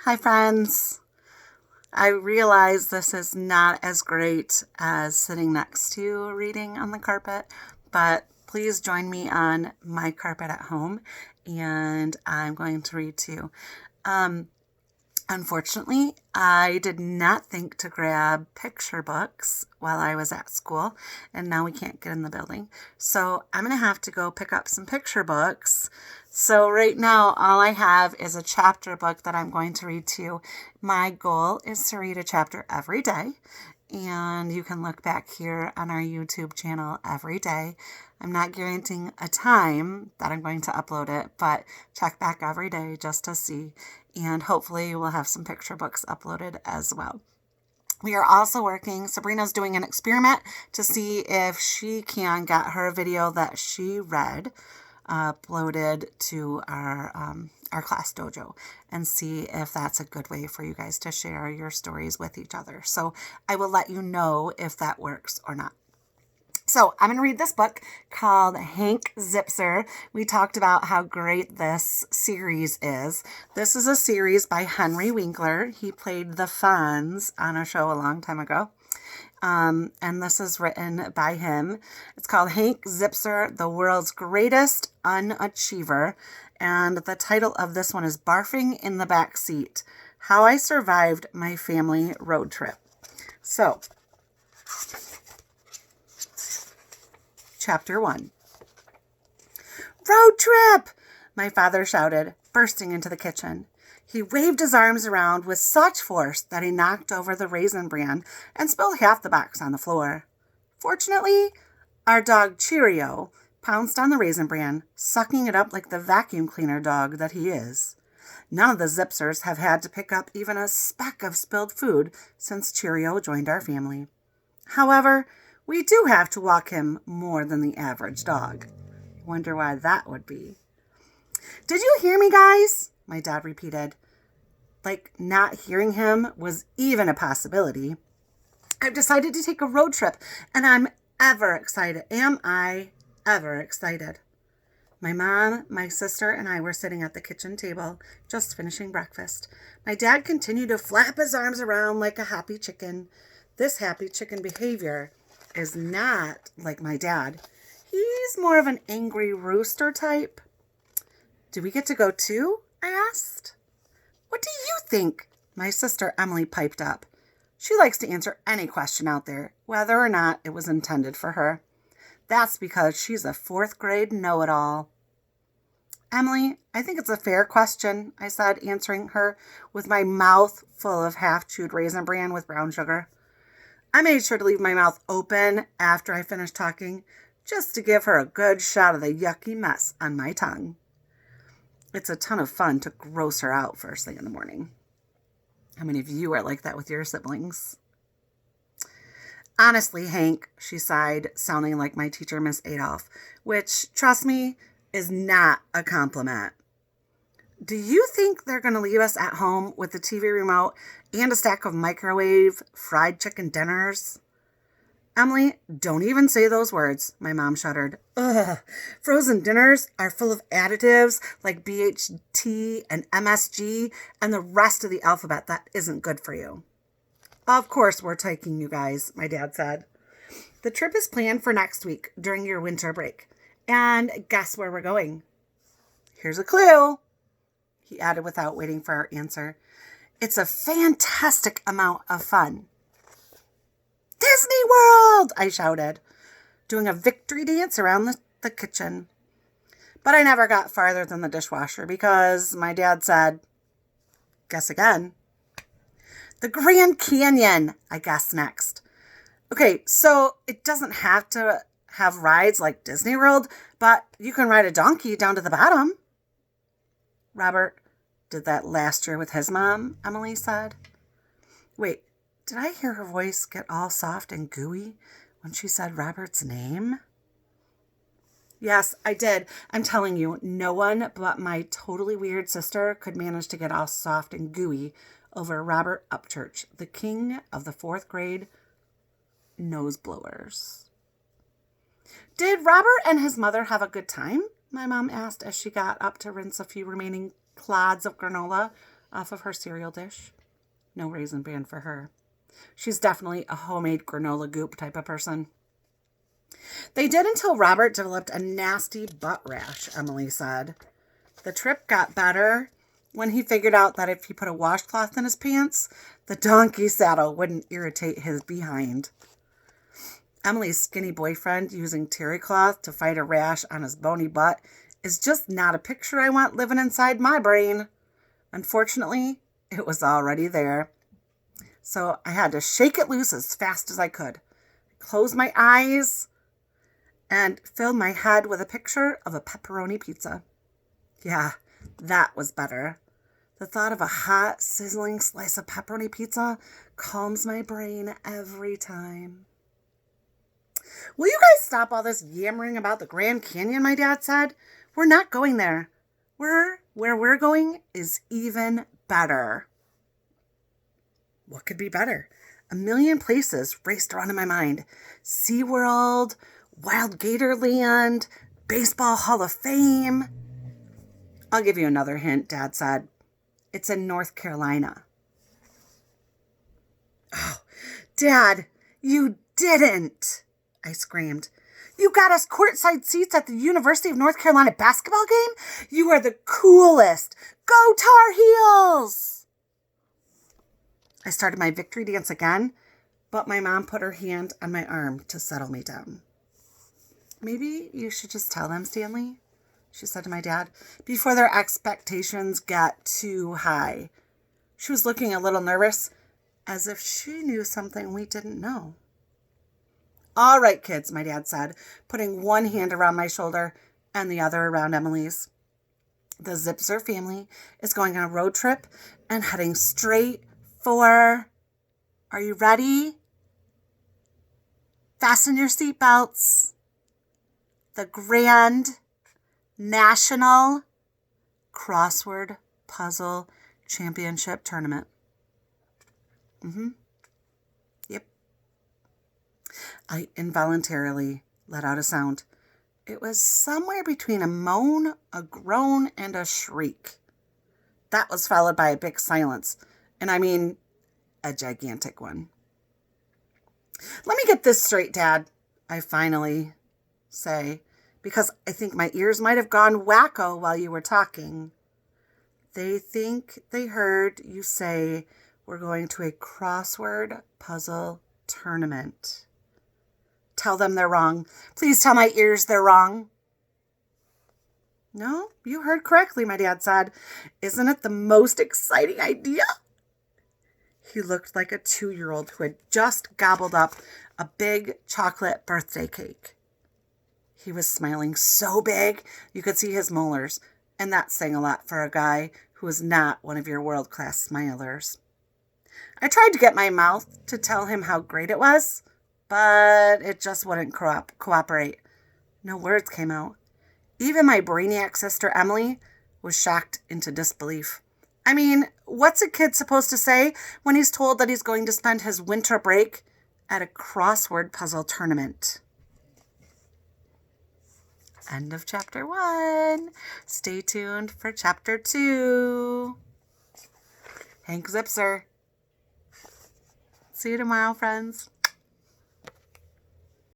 Hi, friends. I realize this is not as great as sitting next to you reading on the carpet, but please join me on my carpet at home, and I'm going to read to you. Unfortunately, I did not think to grab picture books while I was at school, and now we can't get in the building. So I'm going to have to go pick up some picture books. So right now, all I have is a chapter book that I'm going to read to you. My goal is to read a chapter every day, and you can look back here on our YouTube channel every day. I'm not guaranteeing a time that I'm going to upload it, but check back every day just to see. And hopefully we'll have some picture books uploaded as well. We are also Sabrina's doing an experiment to see if she can get her video that she read uploaded to our class dojo and see if that's a good way for you guys to share your stories with each other. So I will let you know if that works or not. So I'm going to read this book called Hank Zipzer. We talked about how great this series is. This is a series by Henry Winkler. He played the Fonz on a show a long time ago. And this is written by him. It's called Hank Zipzer, the World's Greatest Unachiever. And the title of this one is Barfing in the Back Seat: How I Survived My Family Road Trip. So, Chapter 1. Road trip! My father shouted, bursting into the kitchen. He waved his arms around with such force that he knocked over the Raisin Bran and spilled half the box on the floor. Fortunately, our dog Cheerio pounced on the Raisin Bran, sucking it up like the vacuum cleaner dog that he is. None of the Zipzers have had to pick up even a speck of spilled food since Cheerio joined our family. However, we do have to walk him more than the average dog. Wonder why that would be. Did you hear me, guys? My dad repeated. Like not hearing him was even a possibility. I've decided to take a road trip, and I'm ever excited. Am I ever excited? My mom, my sister, and I were sitting at the kitchen table, just finishing breakfast. My dad continued to flap his arms around like a happy chicken. This happy chicken behavior is not like my dad. He's more of an angry rooster type. Do we get to go too? I asked. What do you think? My sister Emily piped up. She likes to answer any question out there, whether or not it was intended for her. That's because she's a 4th grade know-it-all. Emily, I think it's a fair question, I said, answering her with my mouth full of half-chewed Raisin Bran with brown sugar. I made sure to leave my mouth open after I finished talking, just to give her a good shot of the yucky mess on my tongue. It's a ton of fun to gross her out first thing in the morning. How many of you are like that with your siblings? Honestly, Hank, she sighed, sounding like my teacher, Miss Adolph, which, trust me, is not a compliment. Do you think they're going to leave us at home with the TV remote and a stack of microwave fried chicken dinners? Emily, don't even say those words, my mom shuddered. Ugh, frozen dinners are full of additives like BHT and MSG and the rest of the alphabet that isn't good for you. Of course we're taking you guys, my dad said. The trip is planned for next week during your winter break. And guess where we're going? Here's a clue, he added without waiting for our answer. It's a fantastic amount of fun. Disney World, I shouted, doing a victory dance around the kitchen. But I never got farther than the dishwasher because my dad said, guess again. The Grand Canyon, I guessed next. Okay, so it doesn't have to have rides like Disney World, but you can ride a donkey down to the bottom. Robert did that last year with his mom, Emily said. Wait, did I hear her voice get all soft and gooey when she said Robert's name? Yes, I did. I'm telling you, no one but my totally weird sister could manage to get all soft and gooey over Robert Upchurch, the king of the 4th grade nose blowers. Did Robert and his mother have a good time? My mom asked as she got up to rinse a few remaining clods of granola off of her cereal dish. No Raisin Bran for her. She's definitely a homemade granola goop type of person. They did until Robert developed a nasty butt rash, Emily said. The trip got better when he figured out that if he put a washcloth in his pants, the donkey saddle wouldn't irritate his behind. Emily's skinny boyfriend using terry cloth to fight a rash on his bony butt is just not a picture I want living inside my brain. Unfortunately, it was already there. So I had to shake it loose as fast as I could, close my eyes, and fill my head with a picture of a pepperoni pizza. Yeah, that was better. The thought of a hot, sizzling slice of pepperoni pizza calms my brain every time. Will you guys stop all this yammering about the Grand Canyon, my dad said. We're not going there. Where we're going is even better. What could be better? A million places raced around in my mind. SeaWorld, Wild Gatorland, Baseball Hall of Fame. I'll give you another hint, Dad said. It's in North Carolina. Oh, Dad, you didn't, I screamed. You got us courtside seats at the University of North Carolina basketball game? You are the coolest. Go Tar Heels! I started my victory dance again, but my mom put her hand on my arm to settle me down. Maybe you should just tell them, Stanley, she said to my dad, before their expectations got too high. She was looking a little nervous, as if she knew something we didn't know. All right, kids, my dad said, putting one hand around my shoulder and the other around Emily's. The Zipzer family is going on a road trip and heading straight for... Are you ready? Fasten your seatbelts. The Grand National Crossword Puzzle Championship Tournament. Yep. I involuntarily let out a sound. It was somewhere between a moan, a groan, and a shriek. That was followed by a big silence, and I mean a gigantic one. Let me get this straight, Dad, I finally say, because I think my ears might have gone wacko while you were talking. They think they heard you say we're going to a crossword puzzle tournament. Tell them they're wrong. Please tell my ears they're wrong. No, you heard correctly, my dad said. Isn't it the most exciting idea? He looked like a 2-year-old who had just gobbled up a big chocolate birthday cake. He was smiling so big you could see his molars, and that's saying a lot for a guy who is not one of your world-class smilers. I tried to get my mouth to tell him how great it was, but it just wouldn't cooperate. No words came out. Even my brainiac sister Emily was shocked into disbelief. I mean, what's a kid supposed to say when he's told that he's going to spend his winter break at a crossword puzzle tournament? End of chapter 1. Stay tuned for chapter 2. Hank Zipzer. See you tomorrow, friends.